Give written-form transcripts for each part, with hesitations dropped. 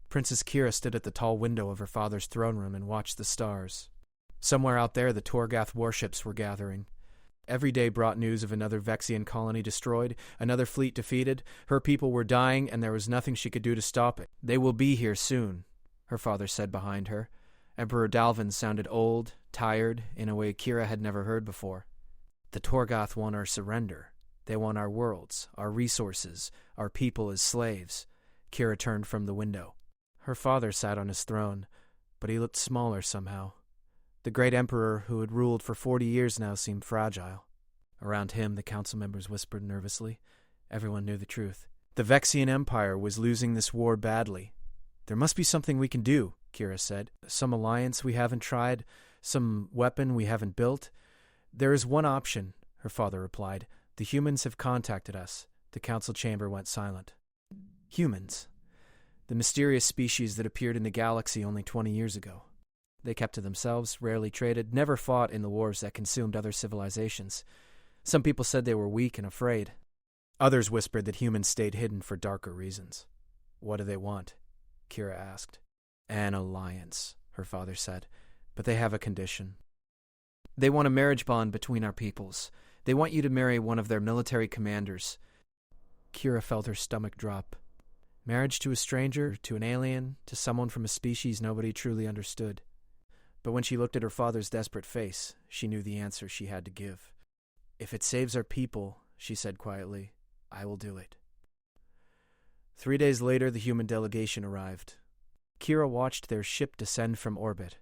Princess Kira stood at the tall window of her father's throne room and watched the stars. Somewhere out there, the Torgath warships were gathering. Every day brought news of another Vexian colony destroyed, another fleet defeated. Her people were dying, and there was nothing she could do to stop it. "They will be here soon," her father said behind her. Emperor Dalvin sounded old, tired, in a way Kira had never heard before. "The Torgath want our surrender. They want our worlds, our resources, our people as slaves." Kira turned from the window. Her father sat on his throne, but he looked smaller somehow. The great emperor who had ruled for 40 years now seemed fragile. Around him, the council members whispered nervously. Everyone knew the truth. The Vexian Empire was losing this war badly. "There must be something we can do," Kira said. "Some alliance we haven't tried, some weapon we haven't built." "There is one option," her father replied. "The humans have contacted us." The council chamber went silent. Humans. The mysterious species that appeared in the galaxy only 20 years ago. They kept to themselves, rarely traded, never fought in the wars that consumed other civilizations. Some people said they were weak and afraid. Others whispered that humans stayed hidden for darker reasons. "What do they want?" Kira asked. "An alliance," her father said. "But they have a condition. They want a marriage bond between our peoples. They want you to marry one of their military commanders." Kira felt her stomach drop. Marriage to a stranger, to an alien, to someone from a species nobody truly understood. But when she looked at her father's desperate face, she knew the answer she had to give. "If it saves our people," she said quietly, "I will do it." 3 days later, the human delegation arrived. Kira watched their ship descend from orbit.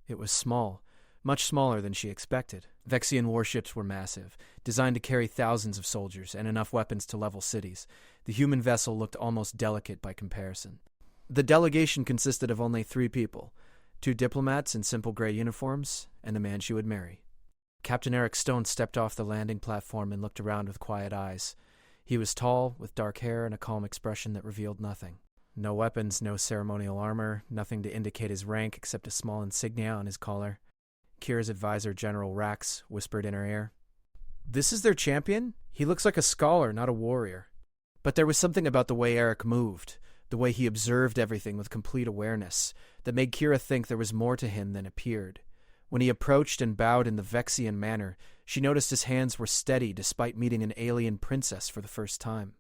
It was small, much smaller than she expected. Vexian warships were massive, designed to carry thousands of soldiers and enough weapons to level cities. The human vessel looked almost delicate by comparison. The delegation consisted of only 3 people, 2 diplomats in simple gray uniforms, and the man she would marry. Captain Eric Stone stepped off the landing platform and looked around with quiet eyes. He was tall, with dark hair and a calm expression that revealed nothing. No weapons, no ceremonial armor, nothing to indicate his rank except a small insignia on his collar. Kira's advisor, General Rax, whispered in her ear, "This is their champion? He looks like a scholar, not a warrior." But there was something about the way Eric moved, the way he observed everything with complete awareness, that made Kira think there was more to him than appeared. When he approached and bowed in the Vexian manner, she noticed his hands were steady despite meeting an alien princess for the first time.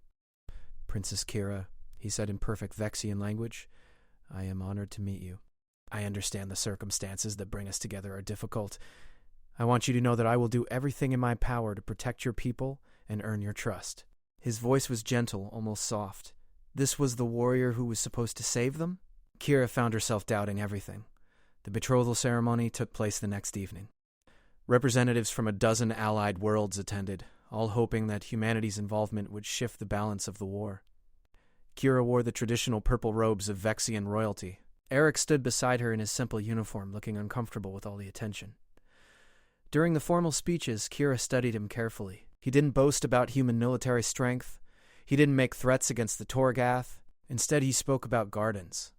"Princess Kira," he said in perfect Vexian language, "I am honored to meet you. I understand the circumstances that bring us together are difficult. I want you to know that I will do everything in my power to protect your people and earn your trust." His voice was gentle, almost soft. This was the warrior who was supposed to save them? Kira found herself doubting everything. The betrothal ceremony took place the next evening. Representatives from a dozen allied worlds attended, all hoping that humanity's involvement would shift the balance of the war. Kira wore the traditional purple robes of Vexian royalty. Eric stood beside her in his simple uniform, looking uncomfortable with all the attention. During the formal speeches, Kira studied him carefully. He didn't boast about human military strength. He didn't make threats against the Torgath. Instead, he spoke about gardens.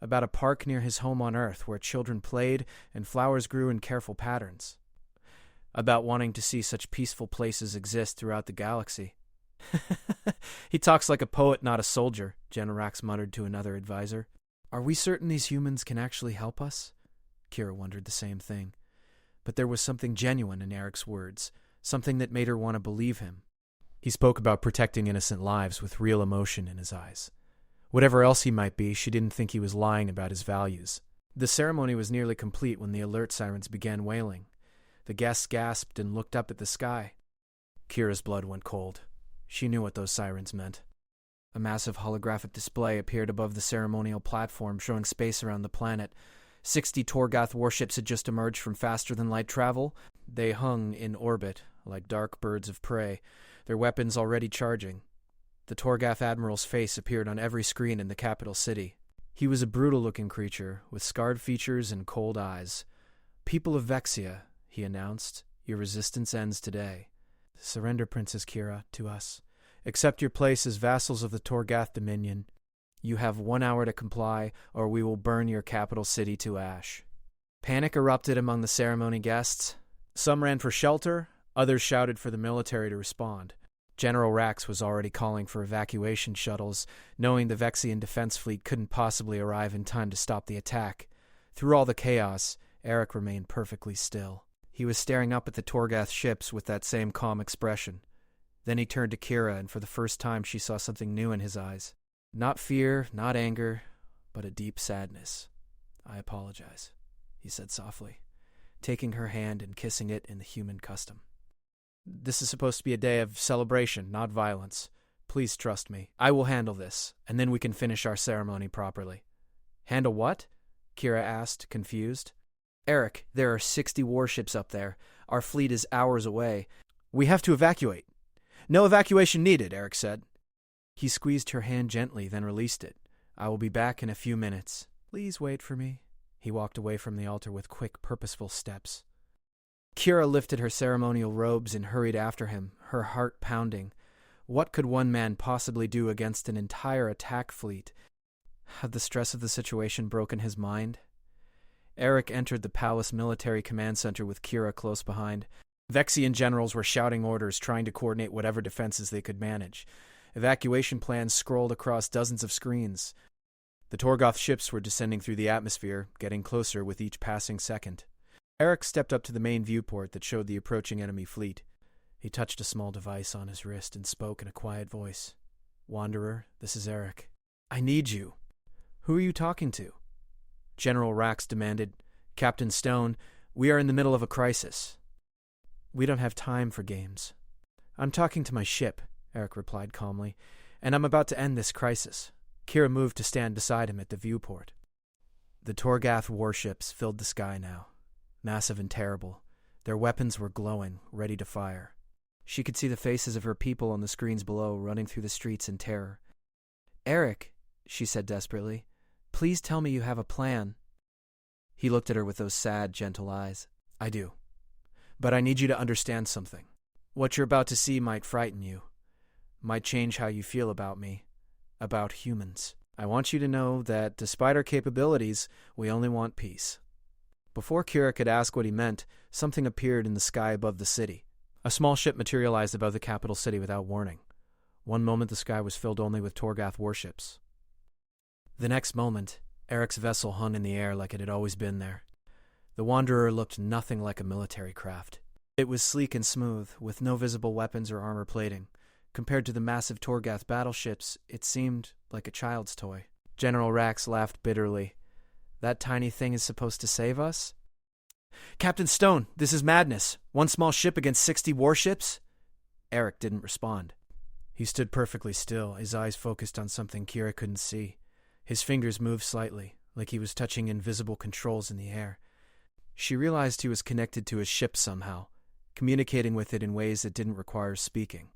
About a park near his home on Earth where children played and flowers grew in careful patterns. About wanting to see such peaceful places exist throughout the galaxy. "He talks like a poet, not a soldier," General Rax muttered to another advisor. "Are we certain these humans can actually help us?" Kira wondered the same thing. But there was something genuine in Eric's words, something that made her want to believe him. He spoke about protecting innocent lives with real emotion in his eyes. Whatever else he might be, she didn't think he was lying about his values. The ceremony was nearly complete when the alert sirens began wailing. The guests gasped and looked up at the sky. Kira's blood went cold. She knew what those sirens meant. A massive holographic display appeared above the ceremonial platform, showing space around the planet. 60 Torgath warships had just emerged from faster-than-light travel. They hung in orbit, like dark birds of prey, their weapons already charging. The Torgath admiral's face appeared on every screen in the capital city. He was a brutal-looking creature, with scarred features and cold eyes. "People of Vexia," he announced, "your resistance ends today. Surrender, Princess Kira, to us. Accept your place as vassals of the Torgath Dominion. You have 1 hour to comply, or we will burn your capital city to ash." Panic erupted among the ceremony guests. Some ran for shelter, others shouted for the military to respond. General Rax was already calling for evacuation shuttles, knowing the Vexian defense fleet couldn't possibly arrive in time to stop the attack. Through all the chaos, Eric remained perfectly still. He was staring up at the Torgath ships with that same calm expression. Then he turned to Kira, and for the first time she saw something new in his eyes. Not fear, not anger, but a deep sadness. "I apologize," he said softly, taking her hand and kissing it in the human custom. "This is supposed to be a day of celebration, not violence. Please trust me. I will handle this, and then we can finish our ceremony properly." "Handle what?" Kira asked, confused. "Eric, there are 60 warships up there. Our fleet is hours away. We have to evacuate." "No evacuation needed," Eric said. He squeezed her hand gently, then released it. "I will be back in a few minutes. Please wait for me." He walked away from the altar with quick, purposeful steps. Kira lifted her ceremonial robes and hurried after him, her heart pounding. What could one man possibly do against an entire attack fleet? Had the stress of the situation broken his mind? Eric entered the palace military command center with Kira close behind. Vexian generals were shouting orders, trying to coordinate whatever defenses they could manage. Evacuation plans scrolled across dozens of screens. The Torgoth ships were descending through the atmosphere, getting closer with each passing second. Eric stepped up to the main viewport that showed the approaching enemy fleet. He touched a small device on his wrist and spoke in a quiet voice. "Wanderer, this is Eric. I need you." "Who are you talking to?" General Rax demanded. "Captain Stone, we are in the middle of a crisis." "We don't have time for games." "I'm talking to my ship," Eric replied calmly, "and I'm about to end this crisis." Kira moved to stand beside him at the viewport. The Torgath warships filled the sky now, massive and terrible. Their weapons were glowing, ready to fire. She could see the faces of her people on the screens below, running through the streets in terror. "Eric," she said desperately, "please tell me you have a plan." He looked at her with those sad, gentle eyes. "I do. But I need you to understand something. What you're about to see might frighten you, might change how you feel about me, about humans. I want you to know that despite our capabilities, we only want peace." Before Kira could ask what he meant, something appeared in the sky above the city. A small ship materialized above the capital city without warning. One moment the sky was filled only with Torgath warships. The next moment, Eric's vessel hung in the air like it had always been there. The Wanderer looked nothing like a military craft. It was sleek and smooth, with no visible weapons or armor plating. Compared to the massive Torgath battleships, it seemed like a child's toy. General Rax laughed bitterly. "That tiny thing is supposed to save us?" "Captain Stone, this is madness. One small ship against 60 warships?" Eric didn't respond. He stood perfectly still, his eyes focused on something Kira couldn't see. His fingers moved slightly, like he was touching invisible controls in the air. She realized he was connected to his ship somehow, communicating with it in ways that didn't require speaking.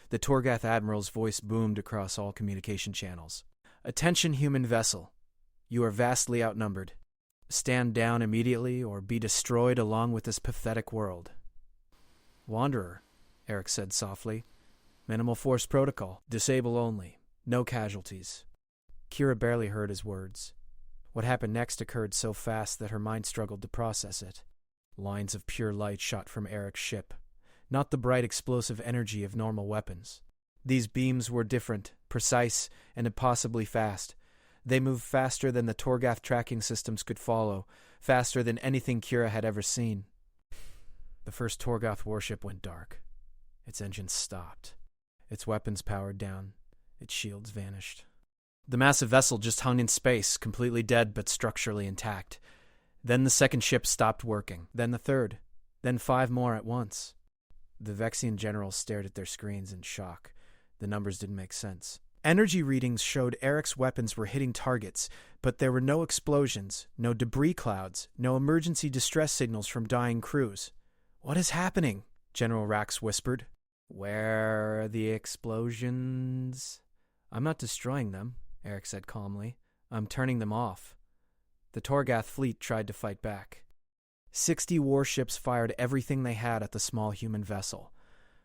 The Torgath Admiral's voice boomed across all communication channels. "Attention, human vessel. You are vastly outnumbered. Stand down immediately or be destroyed along with this pathetic world." "Wanderer," Eric said softly. "Minimal force protocol. Disable only. No casualties." Kira barely heard his words. What happened next occurred so fast that her mind struggled to process it. Lines of pure light shot from Eric's ship. Not the bright explosive energy of normal weapons. These beams were different, precise, and impossibly fast. They moved faster than the Torgath tracking systems could follow, faster than anything Kira had ever seen. The first Torgath warship went dark. Its engines stopped. Its weapons powered down. Its shields vanished. The massive vessel just hung in space, completely dead but structurally intact. Then the second ship stopped working. Then the third. Then 5 more at once. The Vexian generals stared at their screens in shock. The numbers didn't make sense. Energy readings showed Eric's weapons were hitting targets, but there were no explosions, no debris clouds, no emergency distress signals from dying crews. "What is happening?" General Rax whispered. "Where are the explosions?" "I'm not destroying them," Eric said calmly. "I'm turning them off." The Torgath fleet tried to fight back. 60 warships fired everything they had at the small human vessel.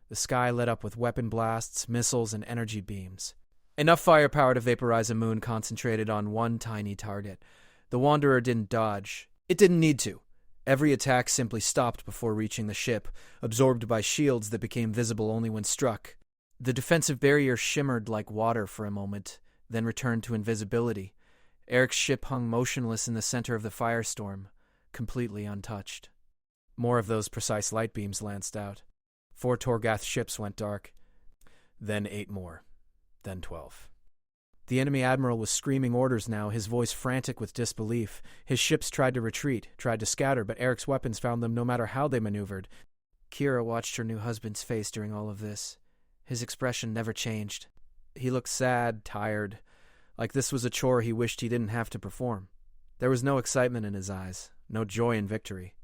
The sky lit up with weapon blasts, missiles, and energy beams. Enough firepower to vaporize a moon concentrated on one tiny target. The Wanderer didn't dodge. It didn't need to. Every attack simply stopped before reaching the ship, absorbed by shields that became visible only when struck. The defensive barrier shimmered like water for a moment, then returned to invisibility. Eric's ship hung motionless in the center of the firestorm, completely untouched. More of those precise light beams lanced out. 4 Torgath ships went dark. Then 8 more. Then 12. The enemy admiral was screaming orders now, his voice frantic with disbelief. His ships tried to retreat, tried to scatter, but Eric's weapons found them no matter how they maneuvered. Kira watched her new husband's face during all of this. His expression never changed. He looked sad, tired, like this was a chore he wished he didn't have to perform. There was no excitement in his eyes, no joy in victory.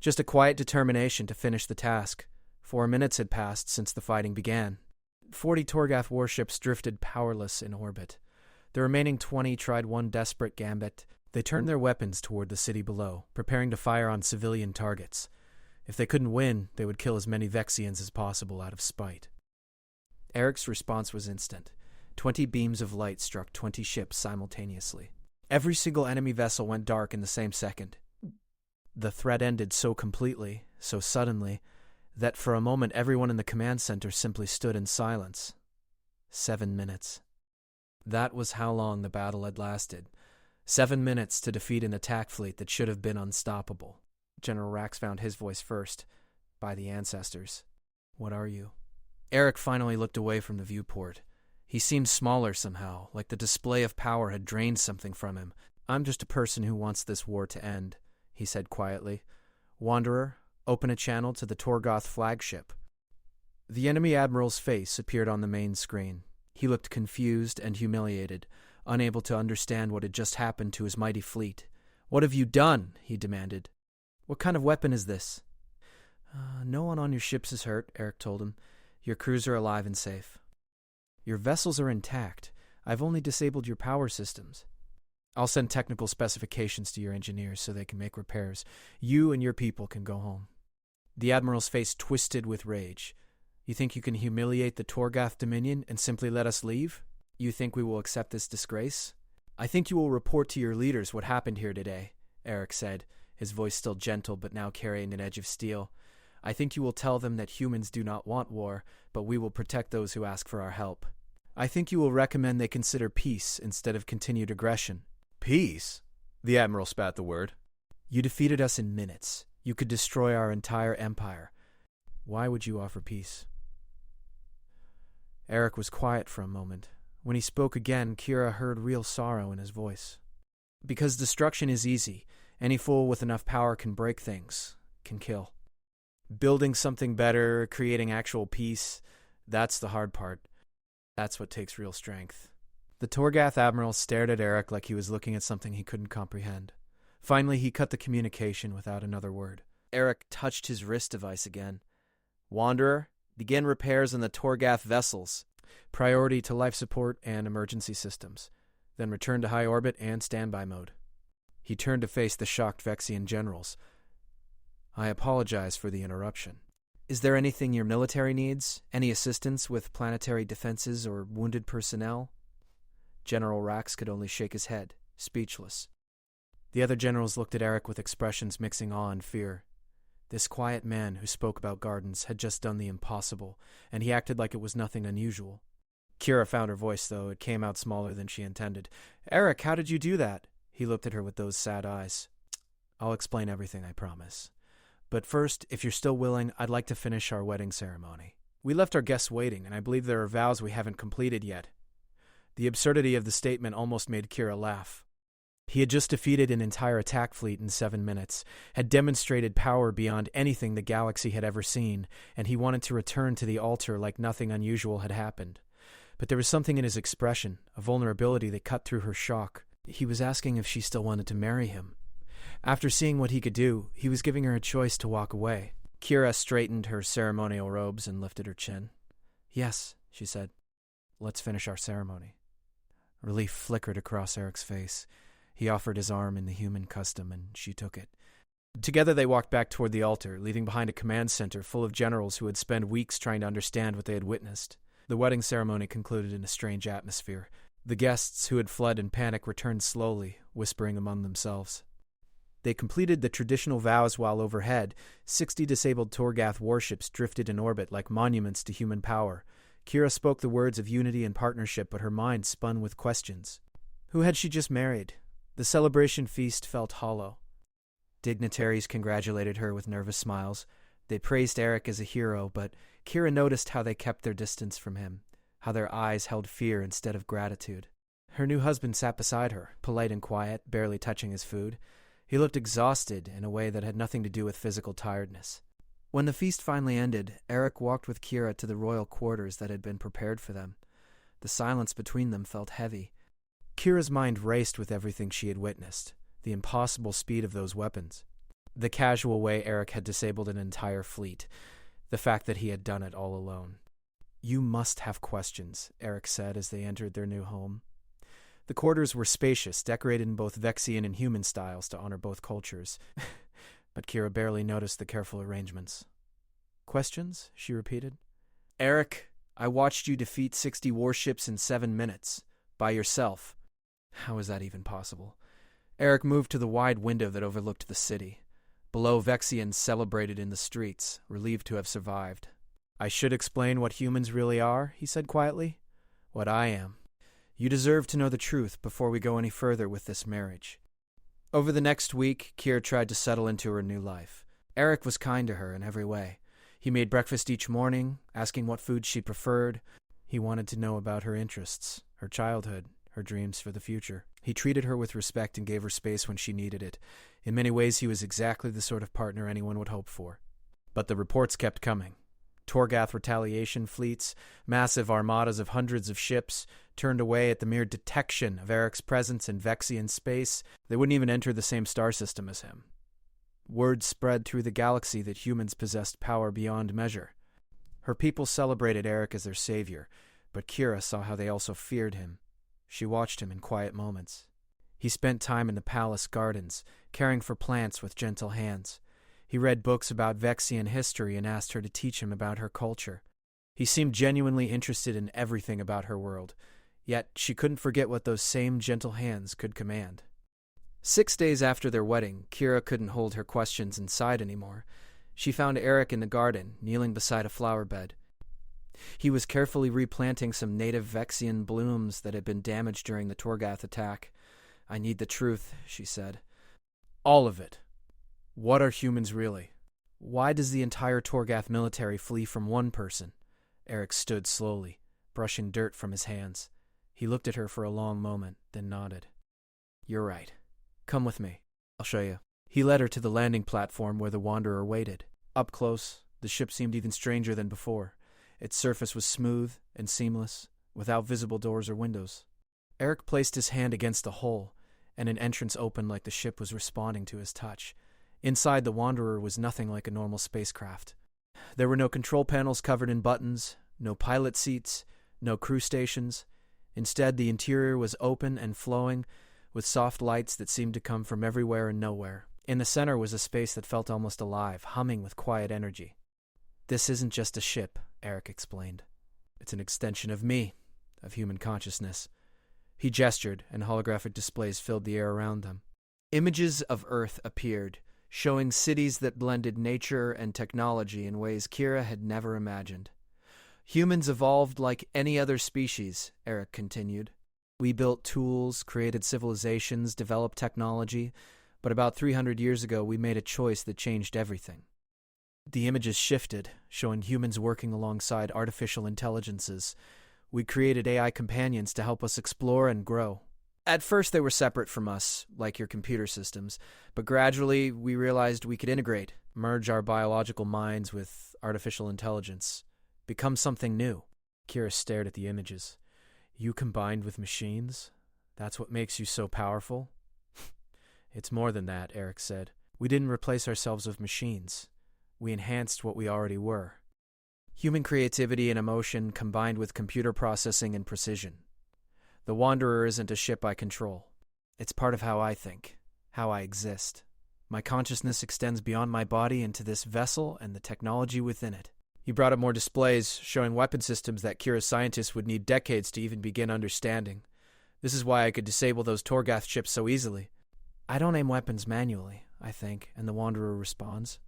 Just a quiet determination to finish the task. 4 minutes had passed since the fighting began. 40 Torgath warships drifted powerless in orbit. The remaining 20 tried one desperate gambit. They turned their weapons toward the city below, preparing to fire on civilian targets. If they couldn't win, they would kill as many Vexians as possible out of spite. Eric's response was instant. 20 beams of light struck 20 ships simultaneously. Every single enemy vessel went dark in the same second. The threat ended so completely, so suddenly, that for a moment everyone in the command center simply stood in silence. 7 minutes. That was how long the battle had lasted. 7 minutes to defeat an attack fleet that should have been unstoppable. General Rax found his voice first. By the ancestors. What are you? Eric finally looked away from the viewport. He seemed smaller somehow, like the display of power had drained something from him. I'm just a person who wants this war to end, he said quietly. Wanderer, open a channel to the Torgoth flagship. The enemy admiral's face appeared on the main screen. He looked confused and humiliated, unable to understand what had just happened to his mighty fleet. What have you done? He demanded. What kind of weapon is this? No one on your ships is hurt, Eric told him. Your crews are alive and safe. Your vessels are intact. I've only disabled your power systems. I'll send technical specifications to your engineers so they can make repairs. You and your people can go home. The admiral's face twisted with rage. You think you can humiliate the Torgath Dominion and simply let us leave? You think we will accept this disgrace? I think you will report to your leaders what happened here today, Eric said, his voice still gentle but now carrying an edge of steel. I think you will tell them that humans do not want war, but we will protect those who ask for our help. I think you will recommend they consider peace instead of continued aggression. Peace? The Admiral spat the word. You defeated us in minutes. You could destroy our entire empire. Why would you offer peace? Eric was quiet for a moment. When he spoke again, Kira heard real sorrow in his voice. Because destruction is easy. Any fool with enough power can break things, can kill. Building something better, creating actual peace, that's the hard part. That's what takes real strength. The Torgath Admiral stared at Eric like he was looking at something he couldn't comprehend. Finally, he cut the communication without another word. Eric touched his wrist device again. Wanderer, begin repairs on the Torgath vessels. Priority to life support and emergency systems. Then return to high orbit and standby mode. He turned to face the shocked Vexian generals. I apologize for the interruption. Is there anything your military needs? Any assistance with planetary defenses or wounded personnel? General Rax could only shake his head, speechless. The other generals looked at Eric with expressions mixing awe and fear. This quiet man who spoke about gardens had just done the impossible, and he acted like it was nothing unusual. Kira found her voice, though. It came out smaller than she intended. Eric, how did you do that? He looked at her with those sad eyes. I'll explain everything, I promise. But first, if you're still willing, I'd like to finish our wedding ceremony. We left our guests waiting, and I believe there are vows we haven't completed yet. The absurdity of the statement almost made Kira laugh. He had just defeated an entire attack fleet in 7 minutes, had demonstrated power beyond anything the galaxy had ever seen, and he wanted to return to the altar like nothing unusual had happened. But there was something in his expression, a vulnerability that cut through her shock. He was asking if she still wanted to marry him. After seeing what he could do, he was giving her a choice to walk away. Kira straightened her ceremonial robes and lifted her chin. Yes, she said. Let's finish our ceremony. Relief flickered across Eric's face. He offered his arm in the human custom, and she took it. Together they walked back toward the altar, leaving behind a command center full of generals who had spent weeks trying to understand what they had witnessed. The wedding ceremony concluded in a strange atmosphere. The guests who had fled in panic returned slowly, whispering among themselves. They completed the traditional vows while overhead, 60 disabled Torgath warships drifted in orbit like monuments to human power. Kira spoke the words of unity and partnership, but her mind spun with questions. Who had she just married? The celebration feast felt hollow. Dignitaries congratulated her with nervous smiles. They praised Eric as a hero, but Kira noticed how they kept their distance from him, how their eyes held fear instead of gratitude. Her new husband sat beside her, polite and quiet, barely touching his food. He looked exhausted in a way that had nothing to do with physical tiredness. When the feast finally ended, Eric walked with Kira to the royal quarters that had been prepared for them. The silence between them felt heavy. Kira's mind raced with everything she had witnessed, the impossible speed of those weapons, the casual way Eric had disabled an entire fleet, the fact that he had done it all alone. "You must have questions," Eric said as they entered their new home. The quarters were spacious, decorated in both Vexian and human styles to honor both cultures, but Kira barely noticed the careful arrangements. "Questions?" she repeated. "Eric, I watched you defeat 60 warships in 7 minutes, by yourself. How is that even possible?" Eric moved to the wide window that overlooked the city. Below, Vexians celebrated in the streets, relieved to have survived. "I should explain what humans really are," he said quietly. "What I am. You deserve to know the truth before we go any further with this marriage." Over the next week, Kira tried to settle into her new life. Eric was kind to her in every way. He made breakfast each morning, asking what food she preferred. He wanted to know about her interests, her childhood, her dreams for the future. He treated her with respect and gave her space when she needed it. In many ways, he was exactly the sort of partner anyone would hope for. But the reports kept coming. Torgath retaliation fleets, massive armadas of hundreds of ships, turned away at the mere detection of Eric's presence in Vexian space. They wouldn't even enter the same star system as him. Word spread through the galaxy that humans possessed power beyond measure. Her people celebrated Eric as their savior, but Kira saw how they also feared him. She watched him in quiet moments. He spent time in the palace gardens, caring for plants with gentle hands. He read books about Vexian history and asked her to teach him about her culture. He seemed genuinely interested in everything about her world, yet she couldn't forget what those same gentle hands could command. 6 days after their wedding, Kira couldn't hold her questions inside anymore. She found Eric in the garden, kneeling beside a flower bed. He was carefully replanting some native Vexian blooms that had been damaged during the Torgath attack. "I need the truth," she said. "All of it. What are humans really? Why does the entire Torgath military flee from one person?" Eric stood slowly, brushing dirt from his hands. He looked at her for a long moment, then nodded. "You're right. Come with me. I'll show you." He led her to the landing platform where the Wanderer waited. Up close, the ship seemed even stranger than before. Its surface was smooth and seamless, without visible doors or windows. Eric placed his hand against the hull, and an entrance opened like the ship was responding to his touch. Inside, the Wanderer was nothing like a normal spacecraft. There were no control panels covered in buttons, no pilot seats, no crew stations. Instead, the interior was open and flowing, with soft lights that seemed to come from everywhere and nowhere. In the center was a space that felt almost alive, humming with quiet energy. "This isn't just a ship," Eric explained. "It's an extension of me, of human consciousness." He gestured, and holographic displays filled the air around them. Images of Earth appeared, showing cities that blended nature and technology in ways Kira had never imagined. "Humans evolved like any other species," Eric continued. "We built tools, created civilizations, developed technology, but about 300 years ago we made a choice that changed everything." The images shifted, showing humans working alongside artificial intelligences. "We created AI companions to help us explore and grow. At first they were separate from us, like your computer systems, but gradually we realized we could integrate, merge our biological minds with artificial intelligence, become something new." Kira stared at the images. "You combined with machines? That's what makes you so powerful?" "It's more than that," Eric said. "We didn't replace ourselves with machines. We enhanced what we already were. Human creativity and emotion combined with computer processing and precision. The Wanderer isn't a ship I control. It's part of how I think, how I exist. My consciousness extends beyond my body into this vessel and the technology within it." He brought up more displays, showing weapon systems that Kira's scientists would need decades to even begin understanding. "This is why I could disable those Torgath ships so easily." "I don't aim weapons manually, I think," and the Wanderer responds.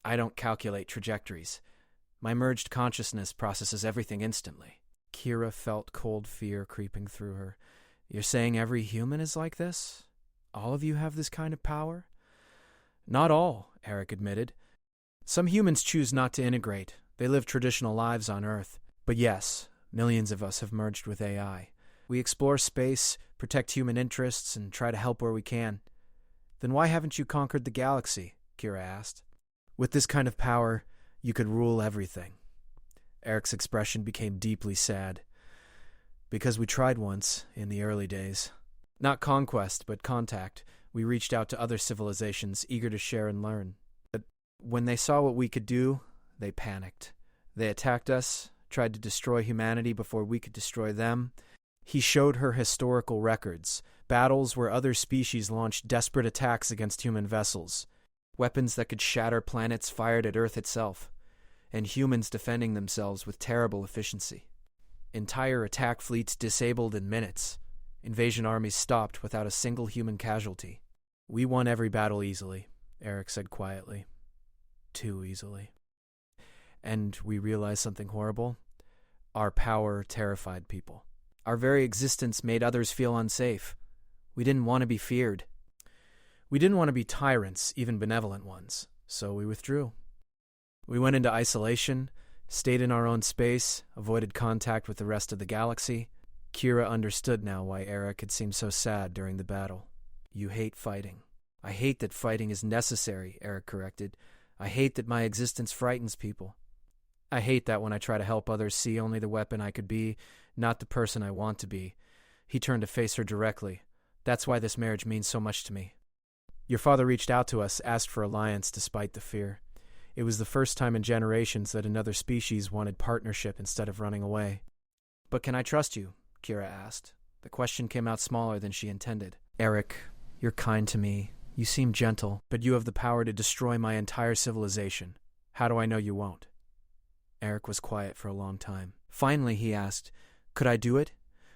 "I don't calculate trajectories. My merged consciousness processes everything instantly." Kira felt cold fear creeping through her. You're saying every human is like this? All of you have this kind of power? Not all, Eric admitted. Some humans choose not to integrate. They live traditional lives on Earth. But yes, millions of us have merged with AI. We explore space, protect human interests, and try to help where we can. Then why haven't you conquered the galaxy? Kira asked. With this kind of power, you could rule everything. Eric's expression became deeply sad. Because we tried once, in the early days. Not conquest, but contact. We reached out to other civilizations, eager to share and learn. But when they saw what we could do, they panicked. They attacked us, tried to destroy humanity before we could destroy them. He showed her historical records, battles where other species launched desperate attacks against human vessels, weapons that could shatter planets fired at Earth itself, and humans defending themselves with terrible efficiency. Entire attack fleets disabled in minutes. Invasion armies stopped without a single human casualty. We won every battle easily, Eric said quietly. Too easily. And we realized something horrible. Our power terrified people. Our very existence made others feel unsafe. We didn't want to be feared. We didn't want to be tyrants, even benevolent ones, so we withdrew. We went into isolation, stayed in our own space, avoided contact with the rest of the galaxy. Kira understood now why Eric had seemed so sad during the battle. You hate fighting. I hate that fighting is necessary, Eric corrected. I hate that my existence frightens people. I hate that when I try to help others see only the weapon I could be, not the person I want to be. He turned to face her directly. That's why this marriage means so much to me. Your father reached out to us, asked for alliance despite the fear. It was the first time in generations that another species wanted partnership instead of running away. But can I trust you? Kira asked. The question came out smaller than she intended. Eric, you're kind to me. You seem gentle, but you have the power to destroy my entire civilization. How do I know you won't? Eric was quiet for a long time. Finally, he asked, could I do it?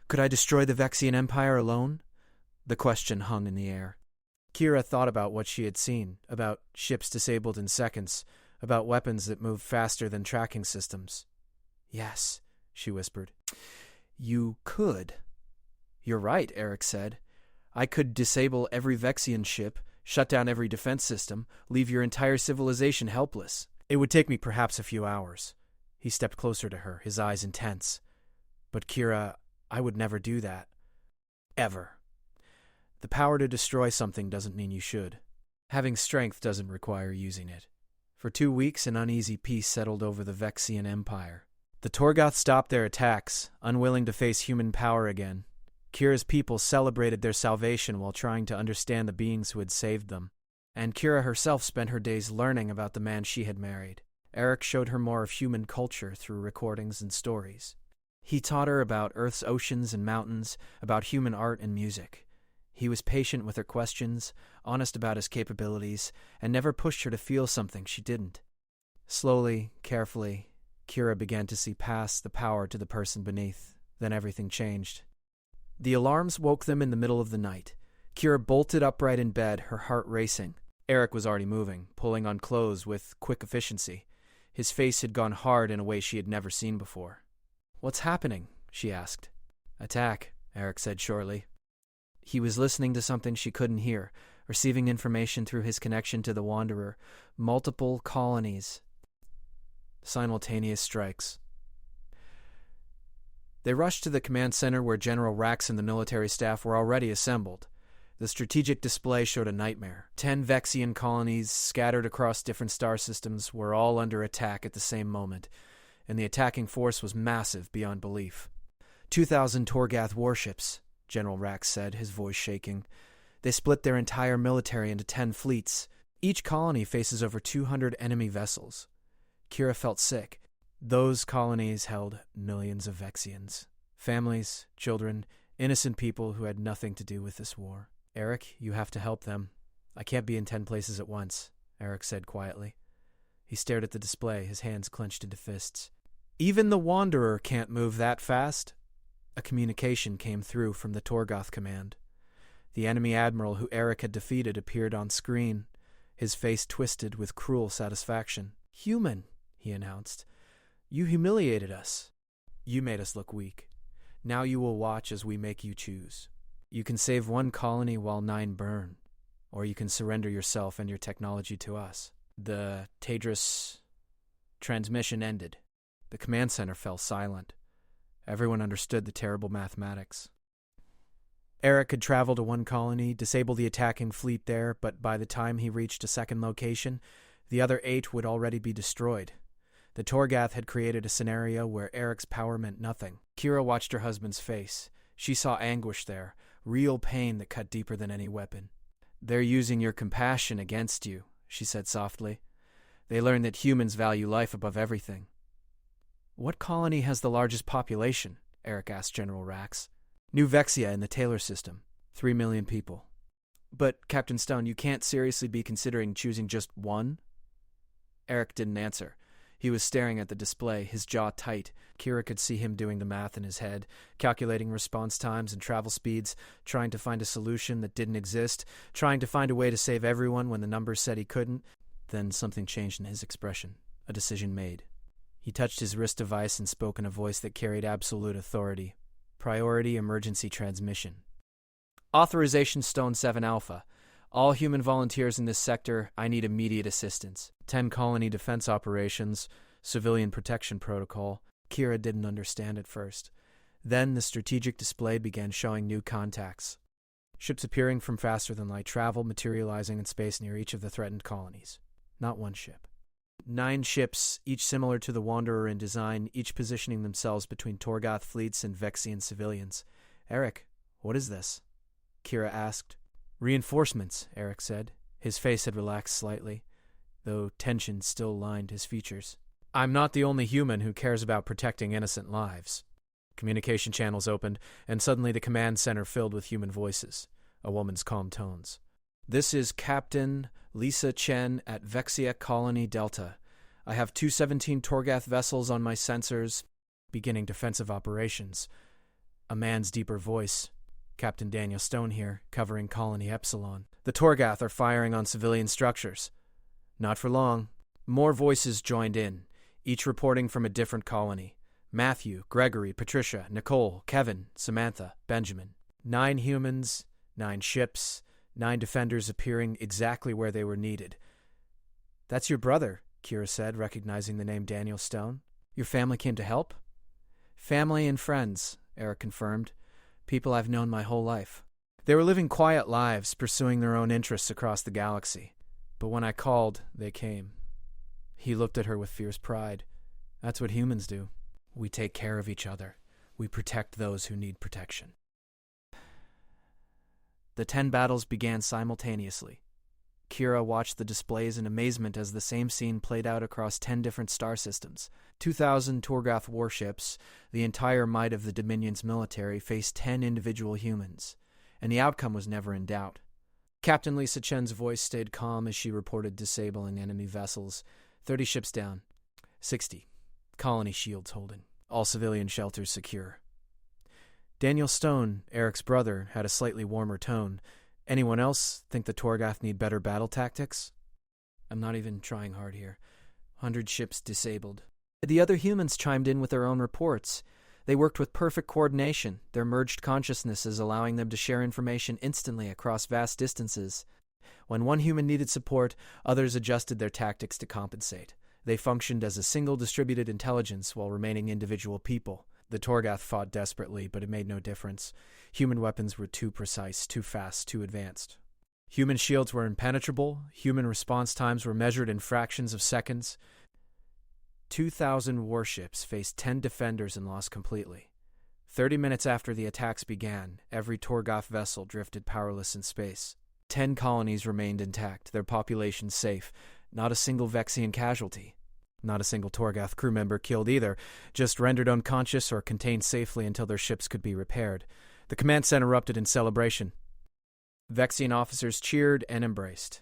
Could I destroy the Vexian Empire alone? The question hung in the air. Kira thought about what she had seen, about ships disabled in seconds, about weapons that moved faster than tracking systems. Yes, she whispered. You could. You're right, Eric said. I could disable every Vexian ship, shut down every defense system, leave your entire civilization helpless. It would take me perhaps a few hours. He stepped closer to her, his eyes intense. But Kira, I would never do that. Ever. The power to destroy something doesn't mean you should. Having strength doesn't require using it. For 2 weeks, an uneasy peace settled over the Vexian Empire. The Torgoth stopped their attacks, unwilling to face human power again. Kira's people celebrated their salvation while trying to understand the beings who had saved them. And Kira herself spent her days learning about the man she had married. Eric showed her more of human culture through recordings and stories. He taught her about Earth's oceans and mountains, about human art and music. He was patient with her questions, honest about his capabilities, and never pushed her to feel something she didn't. Slowly, carefully, Kira began to see past the power to the person beneath. Then everything changed. The alarms woke them in the middle of the night. Kira bolted upright in bed, her heart racing. Eric was already moving, pulling on clothes with quick efficiency. His face had gone hard in a way she had never seen before. What's happening? She asked. Attack, Eric said shortly. He was listening to something she couldn't hear, receiving information through his connection to the Wanderer. Multiple colonies. Simultaneous strikes. They rushed to the command center where General Rax and the military staff were already assembled. The strategic display showed a nightmare. 10 Vexian colonies, scattered across different star systems, were all under attack at the same moment, and the attacking force was massive beyond belief. 2,000 Torgoth warships, General Rax said, his voice shaking. They split their entire military into 10 fleets. Each colony faces over 200 enemy vessels. Kira felt sick. Those colonies held millions of Vexians. Families, children, innocent people who had nothing to do with this war. Eric, you have to help them. I can't be in 10 places at once, Eric said quietly. He stared at the display, his hands clenched into fists. Even the Wanderer can't move that fast. A communication came through from the Torgoth command. The enemy admiral who Eric had defeated appeared on screen, his face twisted with cruel satisfaction. Human, he announced. You humiliated us. You made us look weak. Now you will watch as we make you choose. You can save one colony while 9 burn, or you can surrender yourself and your technology to us. The Tadris transmission ended. The command center fell silent. Everyone understood the terrible mathematics. Eric had traveled to one colony, disabled the attacking fleet there, but by the time he reached a second location, the other 8 would already be destroyed. The Torgath had created a scenario where Eric's power meant nothing. Kira watched her husband's face. She saw anguish there, real pain that cut deeper than any weapon. "They're using your compassion against you," she said softly. "They learn that humans value life above everything." "What colony has the largest population?" Eric asked General Rax. "New Vexia in the Taylor system. 3 million people." "But, Captain Stone, you can't seriously be considering choosing just one?" Eric didn't answer. He was staring at the display, his jaw tight. Kira could see him doing the math in his head, calculating response times and travel speeds, trying to find a solution that didn't exist, trying to find a way to save everyone when the numbers said he couldn't. Then something changed in his expression. A decision made. He touched his wrist device and spoke in a voice that carried absolute authority. "Priority emergency transmission. Authorization Stone 7 Alpha. All human volunteers in this sector, I need immediate assistance. 10 colony defense operations, civilian protection protocol." Kira didn't understand at first. Then the strategic display began showing new contacts. Ships appearing from faster-than-light travel, materializing in space near each of the threatened colonies. Not one ship. 9 ships, each similar to the Wanderer in design, each positioning themselves between Torgath fleets and Vexian civilians. "Eric, what is this?" Kira asked. "Reinforcements," Eric said. His face had relaxed slightly, though tension still lined his features. "I'm not the only human who cares about protecting innocent lives." Communication channels opened, and suddenly the command center filled with human voices, a woman's calm tones. "This is Captain Lisa Chen at Vexia Colony Delta. I have 217 Torgath vessels on my sensors, beginning defensive operations." A man's deeper voice. "Captain Daniel Stone here, covering Colony Epsilon. The Torgath are firing on civilian structures." Not for long. More voices joined in, each reporting from a different colony. Matthew, Gregory, Patricia, Nicole, Kevin, Samantha, Benjamin. 9 humans, 9 ships, 9 defenders appearing exactly where they were needed. "That's your brother," Kira said, recognizing the name Daniel Stone. "Your family came to help?" "Family and friends," Eric confirmed. "People I've known my whole life. They were living quiet lives, pursuing their own interests across the galaxy. But when I called, they came." He looked at her with fierce pride. "That's what humans do. We take care of each other. We protect those who need protection." The 10 battles began simultaneously. Kira watched the displays in amazement as the same scene played out across 10 different star systems. 2,000 Torgath warships, the entire might of the Dominion's military, faced 10 individual humans, and the outcome was never in doubt. Captain Lisa Chen's voice stayed calm as she reported disabling enemy vessels. 30 ships down. 60. Colony shields holding. All civilian shelters secure. Daniel Stone, Eric's brother, had a slightly warmer tone. "Anyone else think the Torgath need better battle tactics?" "I'm not even trying hard here. 100 ships disabled." The other humans chimed in with their own reports. They worked with perfect coordination, their merged consciousnesses allowing them to share information instantly across vast distances. When one human needed support, others adjusted their tactics to compensate. They functioned as a single distributed intelligence while remaining individual people. The Torgath fought desperately, but it made no difference. Human weapons were too precise, too fast, too advanced. Human shields were impenetrable. Human response times were measured in fractions of seconds. 2,000 warships faced 10 defenders and lost completely. 30 minutes after the attacks began, every Torgath vessel drifted powerless in space. 10 colonies remained intact, their populations safe. Not a single Vexian casualty. Not a single Torgath crew member killed either, just rendered unconscious or contained safely until their ships could be repaired. The command center erupted in celebration. Vexian officers cheered and embraced.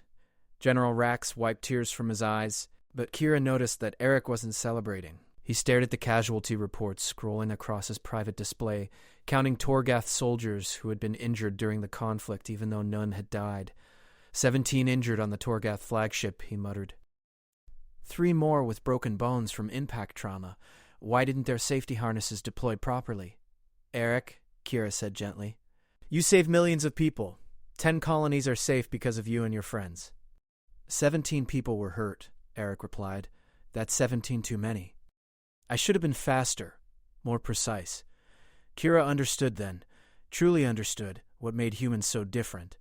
General Rax wiped tears from his eyes, but Kira noticed that Eric wasn't celebrating. He stared at the casualty reports scrolling across his private display, counting Torgath soldiers who had been injured during the conflict even though none had died. 17 injured on the Torgath flagship, he muttered. 3 more with broken bones from impact trauma. Why didn't their safety harnesses deploy properly? Eric, Kira said gently. You saved millions of people. 10 colonies are safe because of you and your friends. 17 people were hurt, Eric replied. That's 17 too many. I should have been faster, more precise. Kira understood then, truly understood, what made humans so different.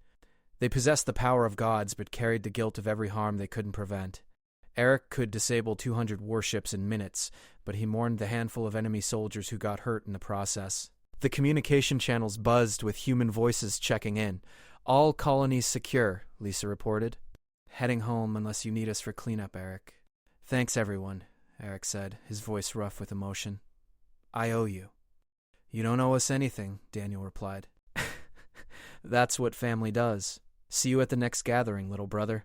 They possessed the power of gods but carried the guilt of every harm they couldn't prevent. Eric could disable 200 warships in minutes, but he mourned the handful of enemy soldiers who got hurt in the process. The communication channels buzzed with human voices checking in. All colonies secure, Lisa reported. Heading home unless you need us for cleanup, Eric. Thanks, everyone, Eric said, his voice rough with emotion. I owe you. You don't owe us anything, Daniel replied. That's what family does. See you at the next gathering, little brother.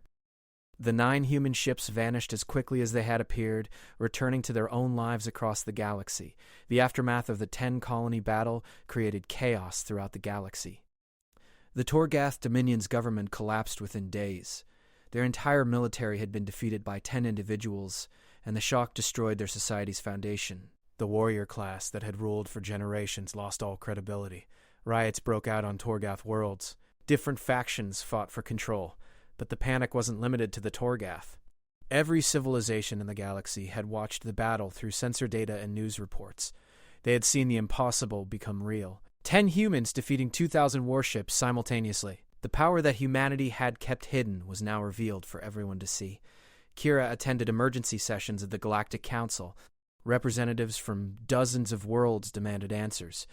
The 9 human ships vanished as quickly as they had appeared, returning to their own lives across the galaxy. The aftermath of the 10-colony battle created chaos throughout the galaxy. The Torgath Dominion's government collapsed within days. Their entire military had been defeated by 10 individuals, and the shock destroyed their society's foundation. The warrior class that had ruled for generations lost all credibility. Riots broke out on Torgath worlds. Different factions fought for control. But the panic wasn't limited to the Torgath. Every civilization in the galaxy had watched the battle through sensor data and news reports. They had seen the impossible become real. 10 humans defeating 2,000 warships simultaneously. The power that humanity had kept hidden was now revealed for everyone to see. Kira attended emergency sessions of the Galactic Council. Representatives from dozens of worlds demanded answers.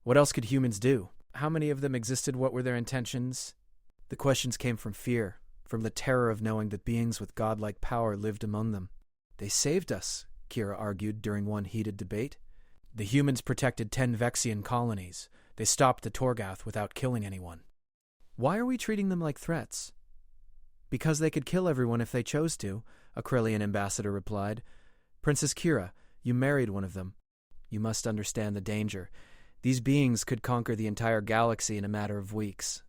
What else could humans do? How many of them existed? What were their intentions? The questions came from fear, from the terror of knowing that beings with godlike power lived among them. They saved us, Kira argued during one heated debate. The humans protected 10 Vexian colonies. They stopped the Torgath without killing anyone. Why are we treating them like threats? Because they could kill everyone if they chose to, a Krillian ambassador replied. Princess Kira, you married one of them. You must understand the danger. These beings could conquer the entire galaxy in a matter of weeks.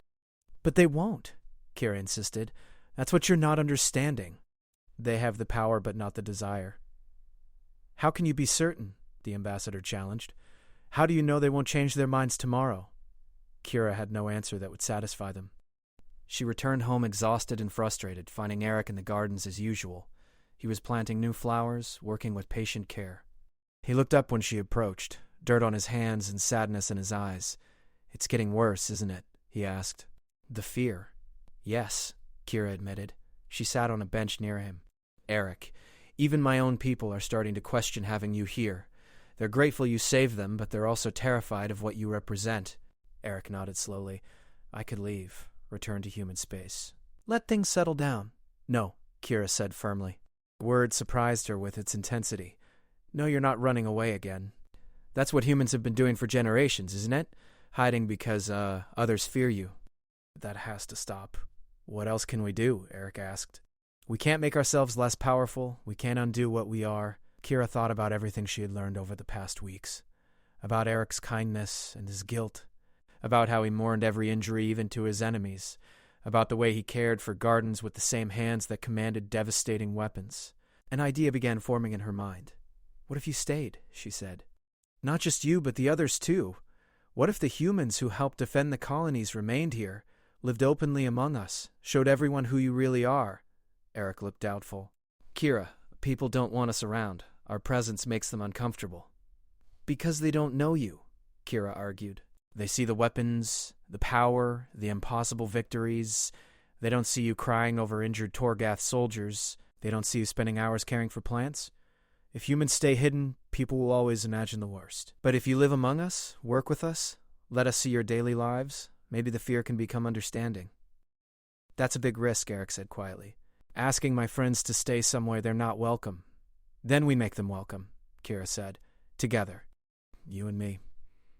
But they won't, Kira insisted. That's what you're not understanding. They have the power but not the desire. How can you be certain? The ambassador challenged. How do you know they won't change their minds tomorrow? Kira had no answer that would satisfy them. She returned home exhausted and frustrated, finding Eric in the gardens as usual. He was planting new flowers, working with patient care. He looked up when she approached, dirt on his hands and sadness in his eyes. It's getting worse, isn't it? He asked. The fear. Yes, Kira admitted. She sat on a bench near him. Eric, even my own people are starting to question having you here. They're grateful you saved them, but they're also terrified of what you represent. Eric nodded slowly. I could leave, return to human space. Let things settle down. No, Kira said firmly. The word surprised her with its intensity. No, you're not running away again. That's what humans have been doing for generations, isn't it? Hiding because, others fear you. That has to stop. What else can we do? Eric asked. We can't make ourselves less powerful. We can't undo what we are. Kira thought about everything she had learned over the past weeks. About Eric's kindness and his guilt. About how he mourned every injury even to his enemies. About the way he cared for gardens with the same hands that commanded devastating weapons. An idea began forming in her mind. What if you stayed? She said. Not just you, but the others too. What if the humans who helped defend the colonies remained here, lived openly among us, showed everyone who you really are? Eric looked doubtful. Kira, people don't want us around. Our presence makes them uncomfortable. Because they don't know you, Kira argued. They see the weapons, the power, the impossible victories. They don't see you crying over injured Torgath soldiers. They don't see you spending hours caring for plants. If humans stay hidden, people will always imagine the worst. But if you live among us, work with us, let us see your daily lives, maybe the fear can become understanding. That's a big risk, Eric said quietly. Asking my friends to stay somewhere they're not welcome. Then we make them welcome, Kira said. Together. You and me.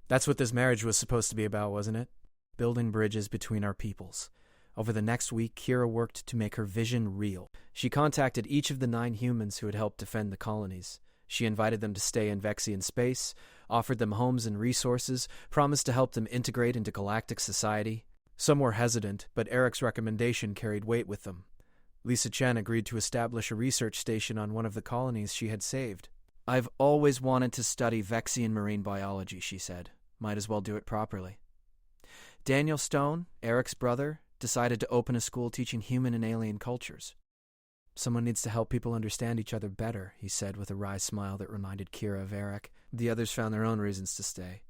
That's what this marriage was supposed to be about, wasn't it? Building bridges between our peoples. Over the next week, Kira worked to make her vision real. She contacted each of the 9 humans who had helped defend the colonies. She invited them to stay in Vexian space, offered them homes and resources, promised to help them integrate into galactic society. Some were hesitant, but Eric's recommendation carried weight with them. Lisa Chen agreed to establish a research station on one of the colonies she had saved. I've always wanted to study Vexian marine biology, she said. Might as well do it properly. Daniel Stone, Eric's brother, decided to open a school teaching human and alien cultures. Someone needs to help people understand each other better, he said with a wry smile that reminded Kira of Eric. The others found their own reasons to stay.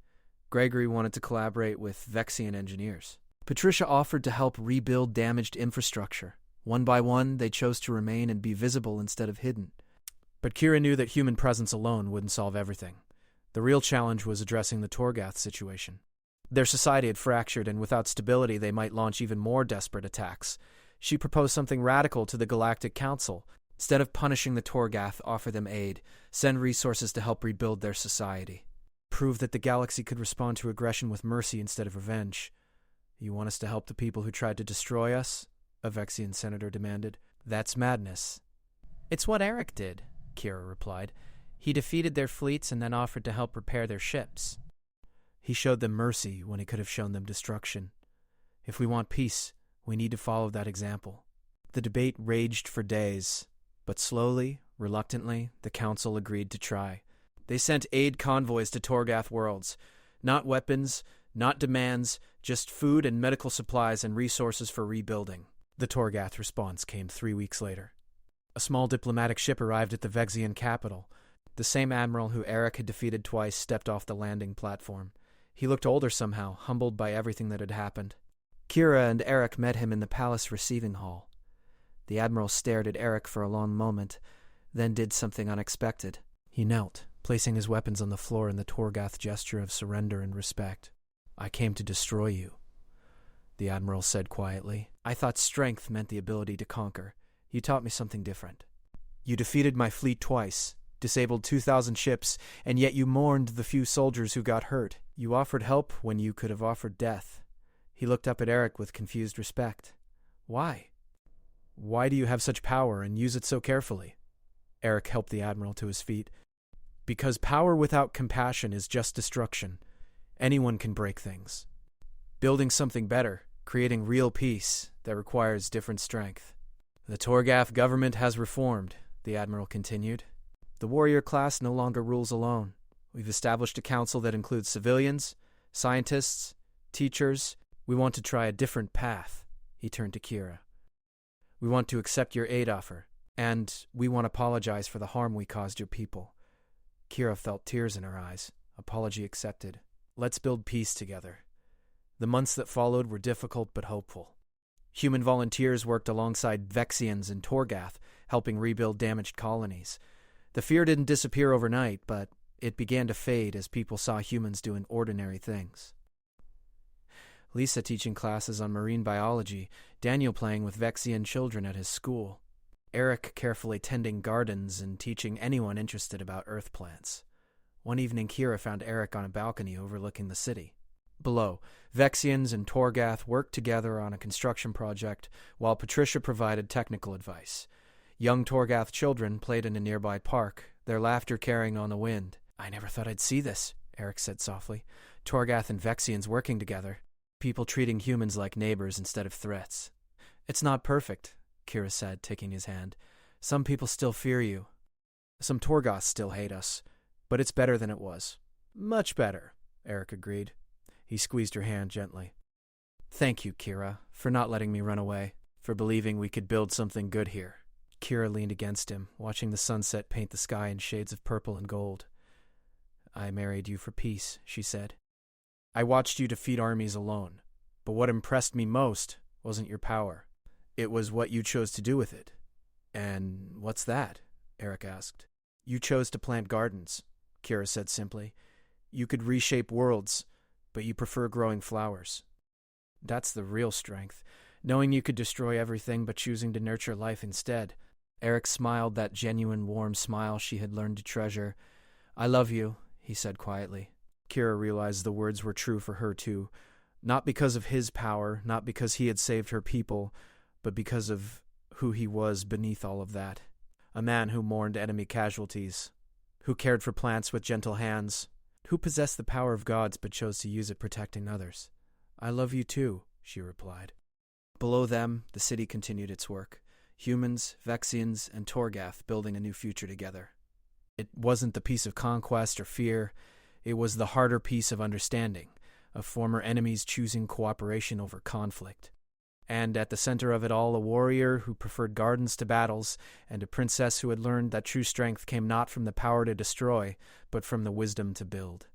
Gregory wanted to collaborate with Vexian engineers. Patricia offered to help rebuild damaged infrastructure. One by one, they chose to remain and be visible instead of hidden. But Kira knew that human presence alone wouldn't solve everything. The real challenge was addressing the Torgath situation. Their society had fractured, and without stability they might launch even more desperate attacks. She proposed something radical to the Galactic Council. Instead of punishing the Torgath, offer them aid, send resources to help rebuild their society. Prove that the galaxy could respond to aggression with mercy instead of revenge. You want us to help the people who tried to destroy us? A Vexian senator demanded. That's madness. It's what Eric did, Kira replied. He defeated their fleets and then offered to help repair their ships. He showed them mercy when he could have shown them destruction. If we want peace, we need to follow that example. The debate raged for days, but slowly, reluctantly, the council agreed to try. They sent aid convoys to Torgath worlds. Not weapons, not demands, just food and medical supplies and resources for rebuilding. The Torgath response came 3 weeks later. A small diplomatic ship arrived at the Vexian capital. The same admiral who Eric had defeated twice stepped off the landing platform. He looked older somehow, humbled by everything that had happened. Kira and Eric met him in the palace receiving hall. The admiral stared at Eric for a long moment, then did something unexpected. He knelt, placing his weapons on the floor in the Torgath gesture of surrender and respect. I came to destroy you, the admiral said quietly. I thought strength meant the ability to conquer. You taught me something different. You defeated my fleet twice, disabled 2,000 ships, and yet you mourned the few soldiers who got hurt. You offered help when you could have offered death. He looked up at Eric with confused respect. Why? Why do you have such power and use it so carefully? Eric helped the admiral to his feet. Because power without compassion is just destruction. Anyone can break things. Building something better, creating real peace, that requires different strength. The Torgath government has reformed, the admiral continued. The warrior class no longer rules alone. We've established a council that includes civilians, scientists, teachers. We want to try a different path. He turned to Kira. We want to accept your aid offer, and we want to apologize for the harm we caused your people. Kira felt tears in her eyes. Apology accepted. Let's build peace together. The months that followed were difficult but hopeful. Human volunteers worked alongside Vexians and Torgath, helping rebuild damaged colonies. The fear didn't disappear overnight, but it began to fade as people saw humans doing ordinary things. Lisa teaching classes on marine biology, Daniel playing with Vexian children at his school, Eric carefully tending gardens and teaching anyone interested about earth plants. One evening, Kira found Eric on a balcony overlooking the city. Below, Vexians and Torgath worked together on a construction project, while Patricia provided technical advice. Young Torgath children played in a nearby park, their laughter carrying on the wind. I never thought I'd see this, Eric said softly. Torgath and Vexians working together. People treating humans like neighbors instead of threats. It's not perfect, Kira said, taking his hand. Some people still fear you. Some Torgaths still hate us, but it's better than it was. Much better, Eric agreed. He squeezed her hand gently. Thank you, Kira, for not letting me run away, for believing we could build something good here. Kira leaned against him, watching the sunset paint the sky in shades of purple and gold. I married you for peace, she said. I watched you defeat armies alone, but what impressed me most wasn't your power. It was what you chose to do with it. And what's that? Eric asked. You chose to plant gardens, Kira said simply. You could reshape worlds, but you prefer growing flowers. That's the real strength, knowing you could destroy everything but choosing to nurture life instead. Eric smiled that genuine, warm smile she had learned to treasure. I love you, he said quietly. Kira realized the words were true for her too, not because of his power, not because he had saved her people, but because of who he was beneath all of that. A man who mourned enemy casualties, who cared for plants with gentle hands, who possessed the power of gods but chose to use it protecting others. I love you too, she replied. Below them, the city continued its work. Humans, Vexians, and Torgath building a new future together. It wasn't the peace of conquest or fear, it was the harder peace of understanding, of former enemies choosing cooperation over conflict. And at the center of it all, a warrior who preferred gardens to battles, and a princess who had learned that true strength came not from the power to destroy, but from the wisdom to build.